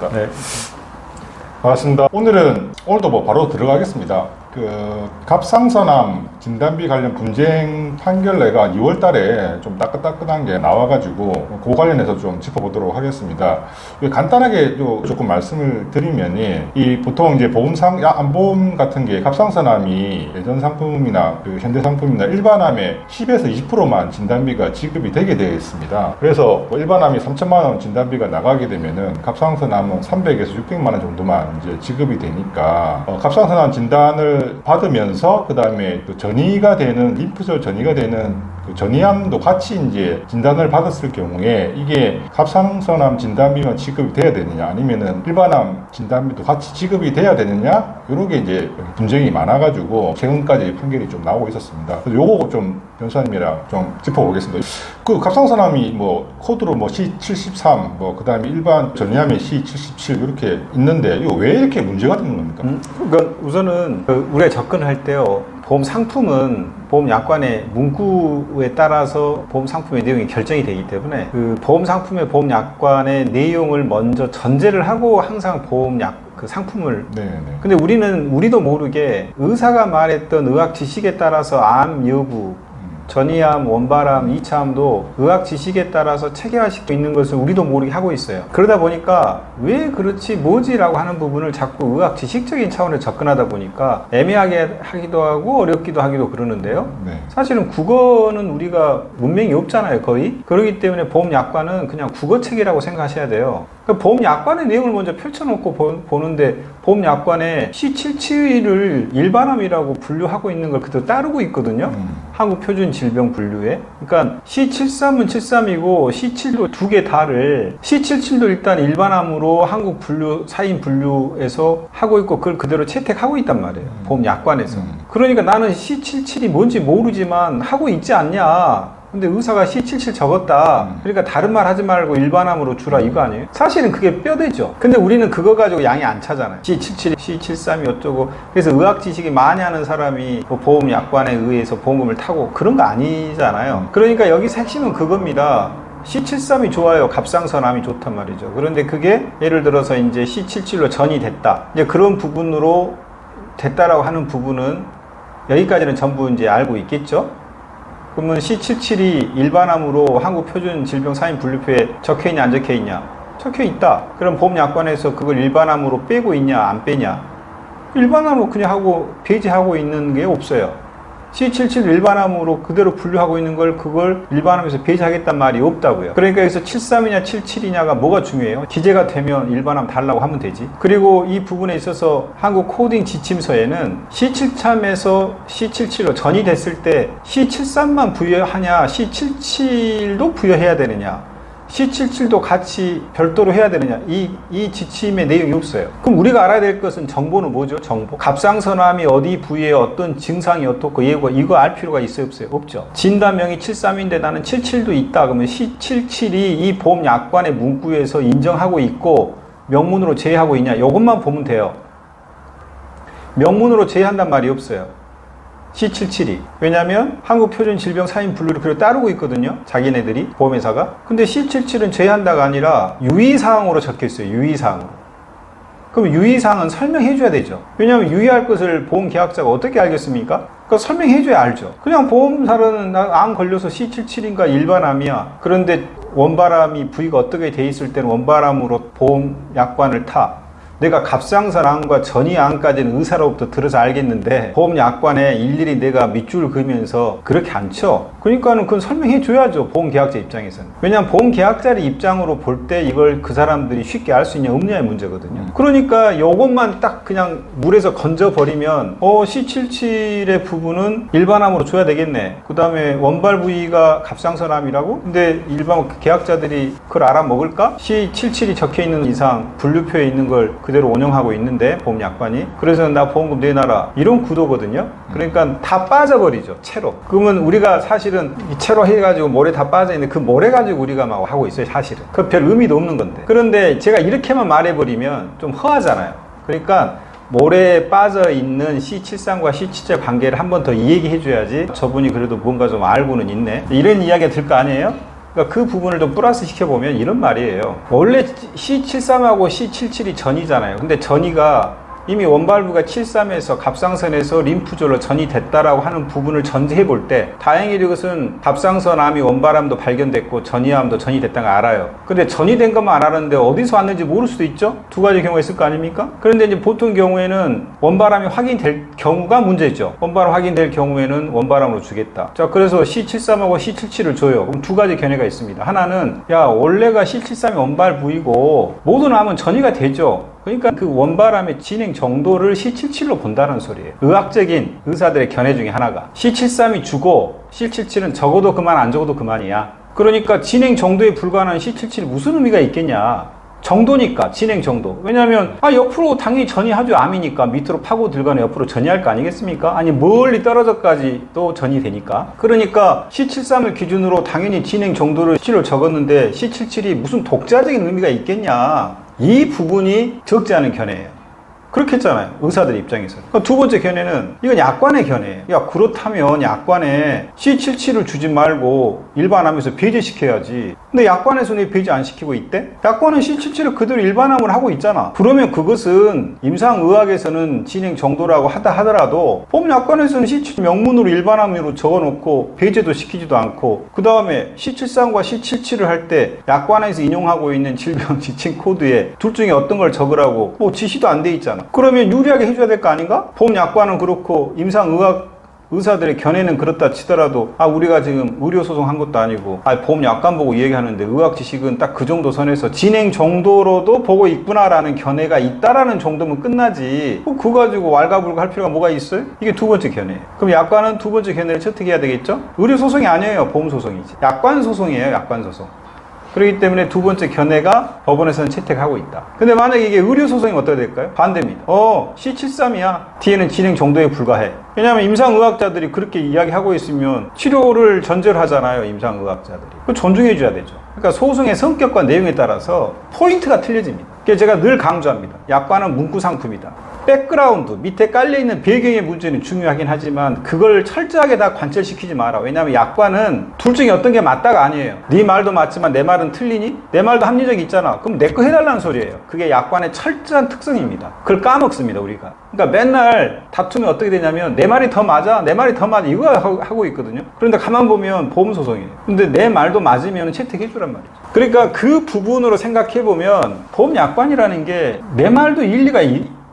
네, 반갑습니다. 오늘도 뭐 바로 들어가겠습니다. 갑상선암 진단비 관련 분쟁 판결내가 2월 달에 좀 따끈따끈한 게 나와가지고 그 관련해서 좀 짚어보도록 하겠습니다. 간단하게 조금 말씀을 드리면 보통 이제 안보험 같은 게 갑상선암이 예전 상품이나 현대 상품이나 일반암의 10에서 20%만 진단비가 지급이 되게 되어 있습니다. 그래서 일반암이 3천만 원 진단비가 나가게 되면은 갑상선암은 300에서 600만 원 정도만 이제 지급이 되니까 갑상선암 진단을 받으면서 그 다음에 또 전이가 되는 림프절 전이가 되는 전이암도 같이 이제 진단을 받았을 경우에 이게 갑상선암 진단비만 지급이 돼야 되느냐 아니면은 일반암 진단비도 같이 지급이 돼야 되느냐 이런 게 이제 분쟁이 많아가지고 최근까지 판결이 좀 나오고 있었습니다. 그래서 요거 좀 변호사님이랑 좀 짚어보겠습니다. 갑상선암이 코드로 C73 그 다음에 일반 전이암의 C77 이렇게 있는데 이거 왜 이렇게 문제가 되는 겁니까? 그러니까 우선은 우리가 접근할 때요. 보험 상품은 보험 약관의 문구에 따라서 보험 상품의 내용이 결정이 되기 때문에 보험 상품의 보험 약관의 내용을 먼저 전제를 하고 항상 상품을. 네네. 근데 우리도 모르게 의사가 말했던 의학 지식에 따라서 암 여부, 전이암, 원발암, 이차암도 의학 지식에 따라서 체계화시켜 있는 것을 우리도 모르게 하고 있어요. 그러다 보니까 왜 그렇지 뭐지 라고 하는 부분을 자꾸 의학 지식적인 차원에서 접근하다 보니까 애매하게 하기도 하고 어렵기도 하기도 그러는데요. 네. 사실은 국어는 우리가 문맹이 없잖아요, 거의. 그렇기 때문에 보험 약관은 그냥 국어책이라고 생각하셔야 돼요. 보험 약관의 내용을 먼저 펼쳐놓고 보는데 보험 약관에 C77을 일반암이라고 분류하고 있는 걸 그대로 따르고 있거든요. 한국 표준 질병 분류에. 그러니까 C73은 73이고 C7도 두 개 다를 C77도 일단 일반암으로 한국 사인 분류에서 하고 있고 그걸 그대로 채택하고 있단 말이에요. 보험 약관에서. 그러니까 나는 C77이 뭔지 모르지만 하고 있지 않냐. 근데 의사가 C77 적었다. 그러니까 다른 말 하지 말고 일반암으로 주라 이거 아니에요? 사실은 그게 뼈대죠. 근데 우리는 그거 가지고 양이 안 차잖아요. C77, C73이 어쩌고. 그래서 의학 지식이 많이 하는 사람이 보험 약관에 의해서 보험금을 타고 그런 거 아니잖아요. 그러니까 여기서 핵심은 그겁니다. C73이 좋아요. 갑상선암이 좋단 말이죠. 그런데 그게 예를 들어서 이제 C77로 전이 됐다. 이제 그런 부분으로 됐다라고 하는 부분은 여기까지는 전부 이제 알고 있겠죠? 그러면 C77이 일반암으로 한국 표준 질병 사인 분류표에 적혀 있냐 안 적혀 있냐? 적혀 있다. 그럼 보험 약관에서 그걸 일반암으로 빼고 있냐 안 빼냐? 일반암으로 그냥 하고 배제하고 있는 게 없어요. C77 일반암으로 그대로 분류하고 있는 걸 그걸 일반암에서 배제하겠단 말이 없다고요. 그러니까 여기서 73이냐 77이냐가 뭐가 중요해요? 기재가 되면 일반암 달라고 하면 되지. 그리고 이 부분에 있어서 한국 코딩 지침서에는 C73에서 C77로 전이 됐을 때 C73만 부여하냐 C77도 부여해야 되느냐 C77도 같이 별도로 해야 되느냐 이 지침의 내용이 없어요. 그럼 우리가 알아야 될 것은 정보는 뭐죠? 정보. 갑상선암이 어디 부위에 어떤 증상이 어떻고 이거 알 필요가 있어요? 없어요? 없죠. 진단명이 73인데 나는 77도 있다. 그러면 C77이 이 보험 약관의 문구에서 인정하고 있고 명문으로 제외하고 있냐 이것만 보면 돼요. 명문으로 제외한단 말이 없어요. C77이. 왜냐면 한국 표준 질병 사인 분류를 그대로 따르고 있거든요. 자기네들이 보험회사가. 근데 C77은 제외한다가 아니라 유의사항으로 적혀 있어요. 유의사항으로. 그럼 유의사항은 설명해 줘야 되죠. 왜냐하면 유의할 것을 보험계약자가 어떻게 알겠습니까? 그러니까 설명해 줘야 알죠. 그냥 보험사는 암 걸려서 C77인가 일반암이야. 그런데 원발암이 부위가 어떻게 돼 있을 때는 원발암으로 보험 약관을 타. 내가 갑상선암과 전이암까지는 의사로부터 들어서 알겠는데 보험 약관에 일일이 내가 밑줄을 그으면서 그렇게 안 쳐. 그러니까는 그건 설명해 줘야죠. 보험 계약자 입장에서는. 왜냐하면 보험 계약자의 입장으로 볼 때 이걸 그 사람들이 쉽게 알 수 있냐 없냐의 문제거든요. 그러니까 이것만 딱 그냥 물에서 건져버리면 C77의 부분은 일반암으로 줘야 되겠네. 그 다음에 원발 부위가 갑상선암이라고? 근데 일반 계약자들이 그걸 알아먹을까? C77이 적혀있는 이상 분류표에 있는 걸 그대로 운영하고 있는데 보험 약관이. 그래서 나 보험금 내놔라 이런 구도거든요. 그러니까 다 빠져버리죠. 채로. 그러면 우리가 사실은 이 채로 해가지고 모래 다 빠져있는데 그 모래 가지고 우리가 막 하고 있어요. 사실은 그 별 의미도 없는 건데. 그런데 제가 이렇게만 말해버리면 좀 허하잖아요. 그러니까 모래에 빠져있는 C73과 C77 관계를 한 번 더 얘기해 줘야지 저분이 그래도 뭔가 좀 알고는 있네 이런 이야기가 들 거 아니에요? 그러니까 그 부분을 좀 플러스 시켜보면 이런 말이에요. 원래 C73하고 C77이 전이잖아요. 근데 전이가 이미 원발부가 73에서 갑상선에서 림프절로 전이 됐다라고 하는 부분을 전제해 볼 때 다행히 이것은 갑상선암이 원발암도 발견됐고 전이암도 전이 됐다는 걸 알아요. 근데 전이 된 것만 알았는데 어디서 왔는지 모를 수도 있죠? 두 가지 경우가 있을 거 아닙니까? 그런데 이제 보통 경우에는 원발암이 확인될 경우가 문제죠. 원발암 확인될 경우에는 원발암으로 주겠다. 자, 그래서 C73하고 C77을 줘요. 그럼 두 가지 견해가 있습니다. 하나는 야, 원래가 C73이 원발 부위고 모든 암은 전이가 되죠. 그러니까 그 원발암의 진행 정도를 C77로 본다는 소리예요. 의학적인 의사들의 견해 중에 하나가 C73이 주고 C77은 적어도 그만 안 적어도 그만이야. 그러니까 진행 정도에 불과한 C77이 무슨 의미가 있겠냐. 정도니까 진행 정도. 왜냐하면 옆으로 당연히 전이하죠. 암이니까 밑으로 파고 들거나 옆으로 전이할 거 아니겠습니까? 아니 멀리 떨어져까지 또 전이 되니까. 그러니까 C73을 기준으로 당연히 진행 정도를 C7로 적었는데 C77이 무슨 독자적인 의미가 있겠냐. 이 부분이 적지 않은 견해예요. 그렇게 했잖아요. 의사들 입장에서. 두 번째 견해는 이건 약관의 견해예요. 야, 그렇다면 약관에 C77을 주지 말고 일반암에서 배제시켜야지. 근데 약관에서는 왜 배제 안 시키고 있대? 약관은 C77을 그대로 일반암을 하고 있잖아. 그러면 그것은 임상의학에서는 진행 정도라고 하더라도 법약관에서는 C77 명문으로 일반암으로 적어놓고 배제도 시키지도 않고 그 다음에 C73과 C77을 할 때 약관에서 인용하고 있는 질병 지칭 코드에 둘 중에 어떤 걸 적으라고 뭐 지시도 안 돼 있잖아. 그러면 유리하게 해줘야 될 거 아닌가? 보험약관은 그렇고 임상의학 의사들의 견해는 그렇다 치더라도 우리가 지금 의료소송한 것도 아니고 보험약관 보고 얘기하는데 의학 지식은 딱 그 정도 선에서 진행 정도로도 보고 있구나라는 견해가 있다라는 정도면 끝나지 그거 가지고 왈가불가 할 필요가 뭐가 있어요? 이게 두 번째 견해예요. 그럼 약관은 두 번째 견해를 채택해야 되겠죠? 의료소송이 아니에요. 보험소송이지. 약관소송이에요. 약관소송. 그렇기 때문에 두 번째 견해가 법원에서는 채택하고 있다. 근데 만약에 이게 의료소송이면 어떻게 될까요? 반대입니다. C73이야. 뒤에는 진행 정도에 불과해. 왜냐하면 임상의학자들이 그렇게 이야기하고 있으면 치료를 전제로 하잖아요. 임상의학자들이. 그거 존중해줘야 되죠. 그러니까 소송의 성격과 내용에 따라서 포인트가 틀려집니다. 그래서 제가 늘 강조합니다. 약관은 문구상품이다. 백그라운드, 밑에 깔려있는 배경의 문제는 중요하긴 하지만 그걸 철저하게 다 관철시키지 마라. 왜냐하면 약관은 둘 중에 어떤 게 맞다가 아니에요. 네 말도 맞지만 내 말은 틀리니? 내 말도 합리적이 있잖아. 그럼 내 거 해달라는 소리예요. 그게 약관의 철저한 특성입니다. 그걸 까먹습니다, 우리가. 그러니까 맨날 다투면 어떻게 되냐면 내 말이 더 맞아, 내 말이 더 맞아 이거 하고 있거든요. 그런데 가만 보면 보험소송이에요. 근데 내 말도 맞으면 채택해주란 말이죠. 그러니까 그 부분으로 생각해보면 보험약관이라는 게 내 말도 일리가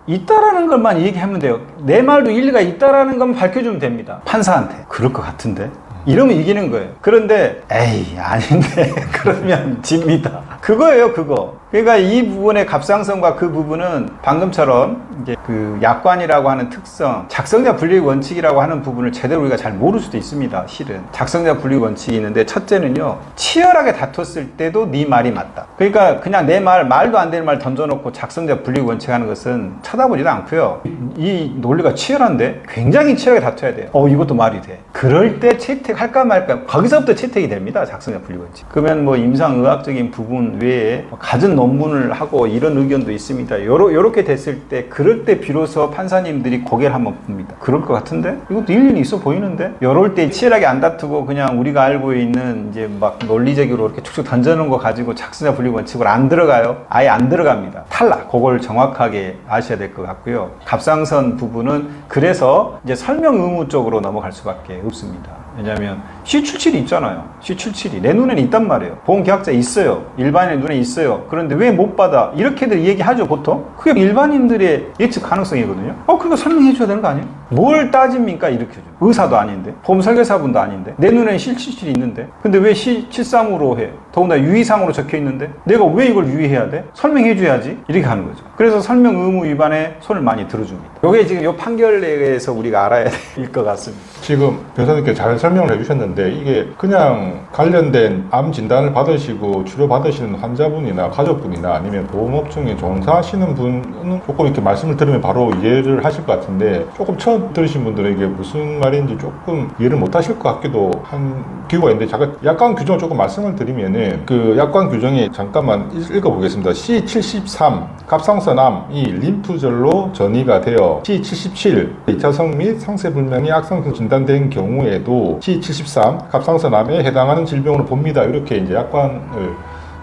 있다라는 것만 얘기하면 돼요. 내 말도 일리가 있다라는 것만 밝혀주면 됩니다. 판사한테. 그럴 것 같은데? 이러면 이기는 거예요. 그런데 에이 아닌데 그러면 집니다. 그거예요, 그거. 그러니까 이 부분의 갑상선과 그 부분은 방금처럼 이제 그 약관이라고 하는 특성, 작성자 분리의 원칙이라고 하는 부분을 제대로 우리가 잘 모를 수도 있습니다. 실은 작성자 분리의 원칙이 있는데 첫째는요, 치열하게 다퉜을 때도 네 말이 맞다. 그러니까 그냥 내 말도 안 되는 말 던져놓고 작성자 분리의 원칙 하는 것은 쳐다보지도 않고요. 이 논리가 치열한데 굉장히 치열하게 다퉈야 돼요. 이것도 말이 돼. 그럴 때 채택할까 말까 거기서부터 채택이 됩니다. 작성자 분리 원칙. 그러면 뭐 임상의학적인 부분 외에 갖은 논문을 하고 이런 의견도 있습니다. 요렇게 됐을 때 그럴 때 비로소 판사님들이 고개를 한번 봅니다. 그럴 것 같은데? 이것도 일리는 있어 보이는데? 요럴 때 치열하게 안 다투고 그냥 우리가 알고 있는 이제 막 논리적으로 이렇게 축축 던져놓은 거 가지고 작성자 분리 원칙으로 안 들어가요. 아예 안 들어갑니다. 탈락. 그걸 정확하게 아셔야 될 것 같고요. 갑상선 부분은 그래서 이제 설명 의무 쪽으로 넘어갈 수밖에 없습니다. 왜냐하면 C77이 있잖아요. C77이 내 눈에는 있단 말이에요. 보험계약자 있어요. 일반인 눈에 있어요. 그런데 왜 못 받아? 이렇게들 얘기하죠, 보통. 그게 일반인들의 예측 가능성이거든요. 그러니까 설명해 줘야 되는 거 아니에요? 뭘 따집니까? 이렇게 줘. 의사도 아닌데, 보험 설계사분도 아닌데, 내 눈에는 C77이 있는데, 근데 왜 C73으로 해? 더군다나 유의사항으로 적혀 있는데, 내가 왜 이걸 유의해야 돼? 설명해 줘야지. 이렇게 하는 거죠. 그래서 설명 의무 위반에 손을 많이 들어줍니다. 이게 지금 이 판결에서 우리가 알아야 될 것 같습니다. 지금 변호사님께 잘 설명을 해주셨는데 이게 그냥 관련된 암 진단을 받으시고 치료 받으시는 환자분이나 가족분이나 아니면 보험업종에 종사하시는 분은 조금 이렇게 말씀을 들으면 바로 이해를 하실 것 같은데 조금 처음 들으신 분들은 이게 무슨 말인지 조금 이해를 못 하실 것 같기도 한 기회가 있는데 잠깐 약관 규정을 조금 말씀을 드리면은 그 약관 규정이 잠깐만 읽어보겠습니다. C73 갑상선암이 림프절로 전이가 되어 C77 2차성 및 상세불명의 악성성 진단된 경우에도 C74 설계사암, 갑상선암에 해당하는 질병으로 봅니다. 이렇게 이제 약관을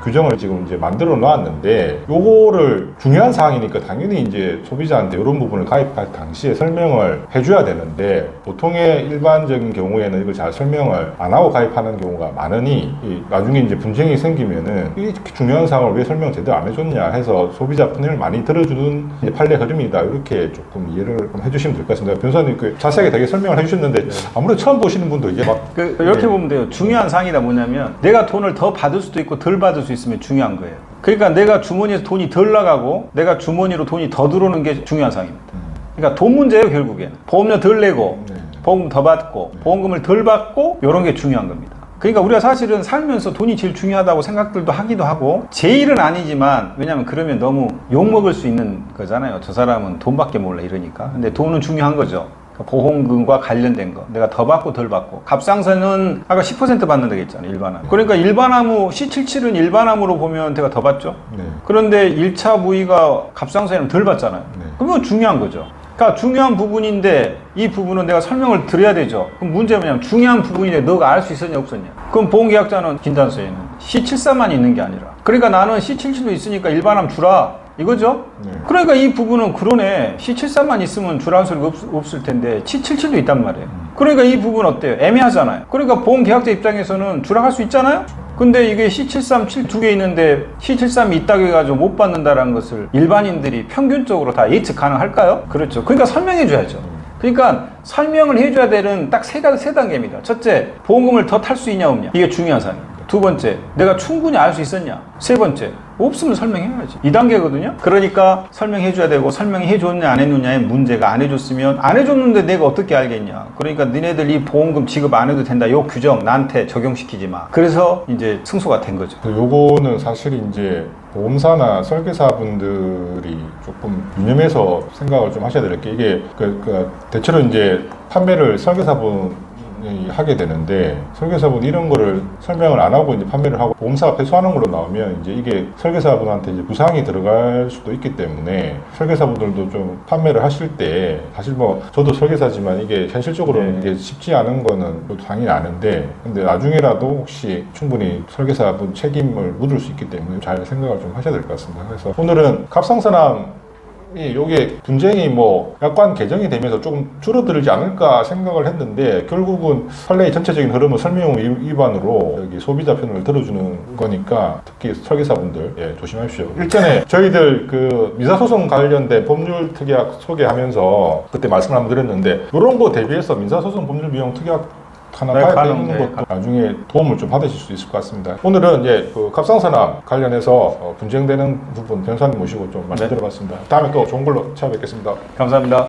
규정을 지금 이제 만들어 놨는데 요거를 중요한 사항이니까 당연히 이제 소비자한테 이런 부분을 가입할 당시에 설명을 해줘야 되는데 보통의 일반적인 경우에는 이걸 잘 설명을 안 하고 가입하는 경우가 많으니 나중에 이제 분쟁이 생기면은 이렇게 중요한 사항을 왜 설명 제대로 안 해줬냐 해서 소비자 편을 많이 들어주는 이제 판례 흐름이다. 이렇게 조금 이해를 좀 해주시면 될 것 같습니다. 변호사님 그 자세하게 되게 설명을 해주셨는데 아무래도 처음 보시는 분도 이게 막 이렇게 보면 돼요. 중요한 사항이다 뭐냐면 내가 돈을 더 받을 수도 있고 덜 받을 수 있으면 중요한 거예요. 그러니까 내가 주머니에서 돈이 덜 나가고 내가 주머니로 돈이 더 들어오는 게 중요한 사항입니다. 그러니까 돈 문제예요. 결국에는 보험료 덜 내고 보험금 더 받고 보험금을 덜 받고 이런 게 중요한 겁니다. 그러니까 우리가 사실은 살면서 돈이 제일 중요하다고 생각들도 하기도 하고 제일은 아니지만 왜냐면 그러면 너무 욕먹을 수 있는 거잖아요. 저 사람은 돈밖에 몰라 이러니까. 근데 돈은 중요한 거죠. 보험금과 관련된 거 내가 더 받고 덜 받고 갑상선은 아까 10% 받는다고 했잖아요. 일반암. 그러니까 일반암 C77은 일반암으로 보면 내가 더 받죠. 그런데 1차 부위가 갑상선이면 덜 받잖아요. 그러면 중요한 거죠. 그러니까 중요한 부분인데 이 부분은 내가 설명을 드려야 되죠. 그럼 문제는 뭐냐면 중요한 부분인데 너가 알 수 있었냐 없었냐. 그럼 보험계약자는 진단서에는 C74만 있는 게 아니라 그러니까 나는 C77도 있으니까 일반암 주라 이거죠? 그러니까 이 부분은 그러네. C73만 있으면 주라는 소리가 없을 텐데 C77도 있단 말이에요. 그러니까 이 부분 어때요? 애매하잖아요. 그러니까 보험계약자 입장에서는 주라 할 수 있잖아요? 근데 이게 C73, 2개 있는데 C73이 있다고 해가지고 못 받는다라는 것을 일반인들이 평균적으로 다 예측 가능할까요? 그렇죠. 그러니까 설명해 줘야죠. 그러니까 설명을 해줘야 되는 딱 세 단계입니다. 첫째, 보험금을 더 탈 수 있냐 없냐. 이게 중요한 사항입니다. 두 번째, 내가 충분히 알 수 있었냐. 세 번째, 없으면 설명해야지. 2단계거든요. 그러니까 설명해줘야 되고 설명해줬냐 안 해줬냐의 문제가 안 해줬으면 안 해줬는데 내가 어떻게 알겠냐. 그러니까 너네들 이 보험금 지급 안 해도 된다. 요 규정 나한테 적용시키지 마. 그래서 이제 승소가 된 거죠. 요거는 사실 이제 보험사나 설계사분들이 조금 유념해서 생각을 좀 하셔야 될 게 이게 대체로 이제 판매를 설계사분이 하게 되는데 설계사분 이런 거를 설명을 안 하고 이제 판매를 하고 보험사가 패소하는 걸로 나오면 이제 이게 설계사분한테 이제 부상이 들어갈 수도 있기 때문에 설계사분들도 좀 판매를 하실 때 사실 뭐 저도 설계사지만 이게 현실적으로는 이게 쉽지 않은 거는 당연히 아는데 근데 나중에라도 혹시 충분히 설계사분 책임을 묻을 수 있기 때문에 잘 생각을 좀 하셔야 될 것 같습니다. 그래서 오늘은 갑상선암 요게 분쟁이 뭐 약관 개정이 되면서 조금 줄어들지 않을까 생각을 했는데 결국은 판례의 전체적인 흐름은 설명 위반으로 여기 소비자 편을 들어주는 거니까 특히 설계사분들 조심하십시오. 일전에 저희들 그 민사소송 관련된 법률 특약 소개하면서 그때 말씀을 한번 드렸는데 이런 거 대비해서 민사소송 법률 비용 특약 하나 가입되는 것도 나중에 도움을 좀 받으실 수 있을 것 같습니다. 오늘은 이제 그 갑상선암 관련해서 분쟁되는 부분 변호사님 모시고 좀 말씀 들어봤습니다. 다음에 또 좋은 걸로 찾아뵙겠습니다. 감사합니다.